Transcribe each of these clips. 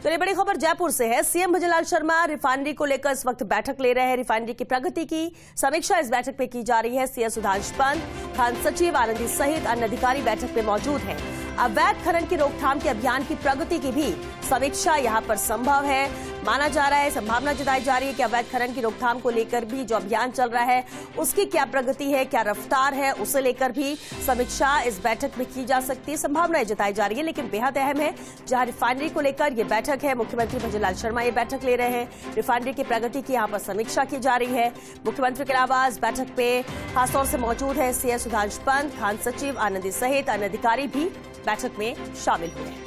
तो ये बड़ी खबर जयपुर से है। सीएम भजनलाल शर्मा रिफाइनरी को लेकर इस वक्त बैठक ले रहे हैं। रिफाइनरी की प्रगति की समीक्षा इस बैठक में की जा रही है। सीएस सुधांशु पंत, खान सचिव आनंदी सहित अन्य अधिकारी बैठक में मौजूद हैं। अवैध खनन की रोकथाम के अभियान की प्रगति की भी समीक्षा यहां पर संभव है। माना जा रहा है, संभावना जताई जा रही है कि अवैध खनन की रोकथाम को लेकर भी जो अभियान चल रहा है उसकी क्या प्रगति है, क्या रफ्तार है, उसे लेकर भी समीक्षा इस बैठक में की जा सकती है। संभावनाएं जताई जा रही है, लेकिन बेहद अहम है जहां रिफाइनरी को लेकर ये बैठक है। मुख्यमंत्री भजनलाल शर्मा ये बैठक ले रहे हैं। रिफाइनरी की प्रगति की यहां पर समीक्षा की जा रही है। मुख्यमंत्री के अलावा इस बैठक पे खासतौर से मौजूद है सीएस सुधांशु पंत, खान सचिव आनंदी सहित अन्य अधिकारी भी बैठक में शामिल हुए हैं।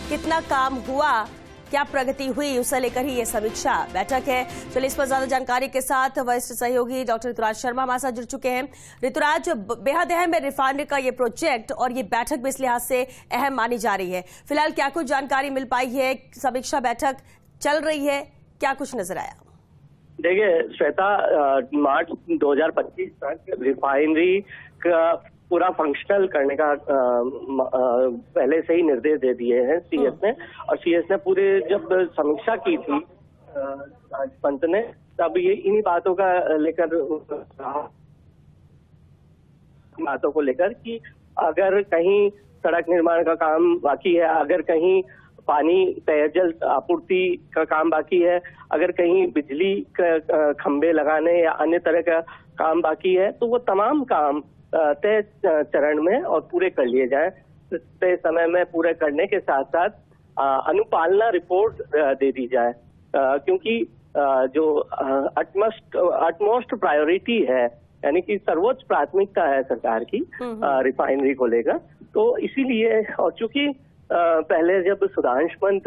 कितना काम हुआ, क्या प्रगति हुई, उसे लेकर ही ये समीक्षा बैठक है। चलिए इस पर ज्यादा जानकारी के साथ वरिष्ठ सहयोगी डॉक्टर ऋतुराज शर्मा हमारे साथ जुड़ चुके हैं। ऋतुराज, बेहद अहम है रिफाइनरी का ये प्रोजेक्ट और ये बैठक भी इस लिहाज से अहम मानी जा रही है। फिलहाल क्या कुछ जानकारी मिल पाई है? समीक्षा बैठक चल रही है, क्या कुछ नजर आया? देखिए श्वेता, मार्च 2025 तक रिफाइनरी का पूरा फंक्शनल करने का पहले से ही निर्देश दे दिए हैं सीएस ने। और सीएस ने पूरे जब समीक्षा की थी पंत ने, तब ये इन्हीं बातों का लेकर बातों को लेकर कि अगर कहीं सड़क निर्माण का काम बाकी है, अगर कहीं पानी पेयजल आपूर्ति का काम बाकी है, अगर कहीं बिजली खंभे लगाने या अन्य तरह का काम बाकी है, तो वो तमाम काम तय चरण में और पूरे कर लिए जाए। तय समय में पूरे करने के साथ साथ अनुपालना रिपोर्ट दे दी जाए, क्योंकि जो अटमोस्ट प्रायोरिटी है, यानी कि सर्वोच्च प्राथमिकता है सरकार की रिफाइनरी को लेकर। तो इसीलिए, और चूंकि पहले जब सुधांशु पंत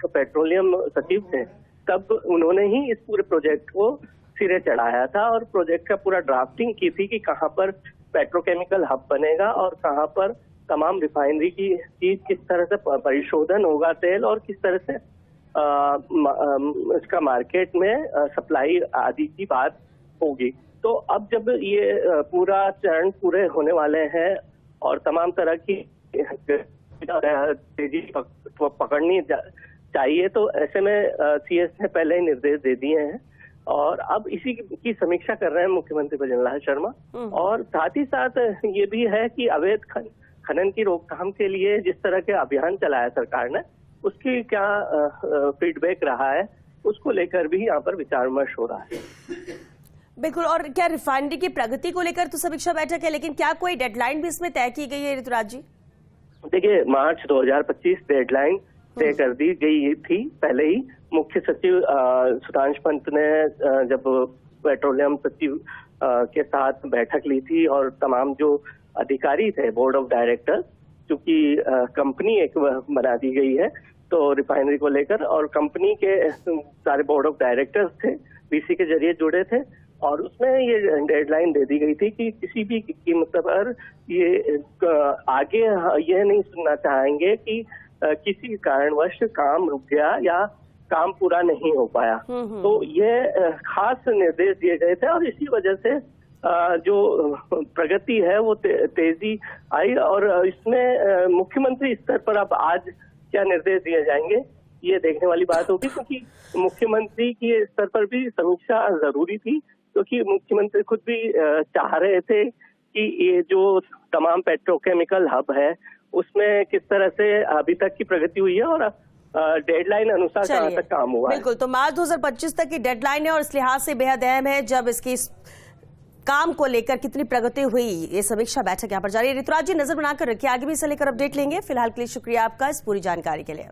पेट्रोलियम सचिव थे, तब उन्होंने ही इस पूरे प्रोजेक्ट को सिरे चढ़ाया था और प्रोजेक्ट का पूरा ड्राफ्टिंग की थी कि कहाँ पर पेट्रोकेमिकल हब बनेगा और कहाँ पर तमाम रिफाइनरी की चीज किस तरह से परिशोधन होगा तेल, और किस तरह से इसका मार्केट में सप्लाई आदि की बात होगी। तो अब जब ये पूरा चरण पूरे होने वाले हैं और तमाम तरह की तेजी पकड़नी चाहिए, तो ऐसे में सीएस ने पहले ही निर्देश दे दिए हैं और अब इसी की समीक्षा कर रहे हैं मुख्यमंत्री भजनलाल शर्मा। और साथ ही साथ ये भी है कि अवैध खनन की रोकथाम के लिए जिस तरह के अभियान चलाया सरकार ने, उसकी क्या फीडबैक रहा है, उसको लेकर भी यहाँ पर विचार विमर्श हो रहा है। बिल्कुल। और क्या रिफाइनरी की प्रगति को लेकर तो समीक्षा बैठक है, लेकिन क्या कोई डेडलाइन भी इसमें तय की गई है ऋतुराज जी? देखिए, मार्च 2025 डेडलाइन तय कर दी गई थी पहले ही। मुख्य सचिव सुधांशु पंत ने जब पेट्रोलियम सचिव के साथ बैठक ली थी और तमाम जो अधिकारी थे बोर्ड ऑफ डायरेक्टर, क्योंकि कंपनी एक बना दी गई है तो रिफाइनरी को लेकर, और कंपनी के सारे बोर्ड ऑफ डायरेक्टर्स थे, बीसी के जरिए जुड़े थे, और उसमें ये डेडलाइन दे दी गई थी कि किसी भी कीमत पर ये आगे यह नहीं सुनना चाहेंगे कि किसी कारणवश काम रुक गया या काम पूरा नहीं हो पाया। तो ये खास निर्देश दिए गए थे और इसी वजह से जो प्रगति है वो तेजी आई। और इसमें मुख्यमंत्री स्तर पर अब आज क्या निर्देश दिए जाएंगे, ये देखने वाली बात होगी, क्योंकि मुख्यमंत्री के स्तर पर भी समीक्षा जरूरी थी, क्योंकि मुख्यमंत्री खुद भी चाह रहे थे कि ये जो तमाम पेट्रोकेमिकल हब है उसमें किस तरह से अभी तक की प्रगति हुई है और डेडलाइन अनुसार कहाँ तक काम हुआ है। बिल्कुल, तो मार्च 2025 तक की डेडलाइन है और इस लिहाज से बेहद अहम है जब इसकी काम को लेकर कितनी प्रगति हुई, ये समीक्षा बैठक यहाँ पर जारी है। ऋतुराज जी, नजर बनाकर रखिए, आगे भी इसे लेकर अपडेट लेंगे। फिलहाल के लिए शुक्रिया आपका इस पूरी जानकारी के लिए।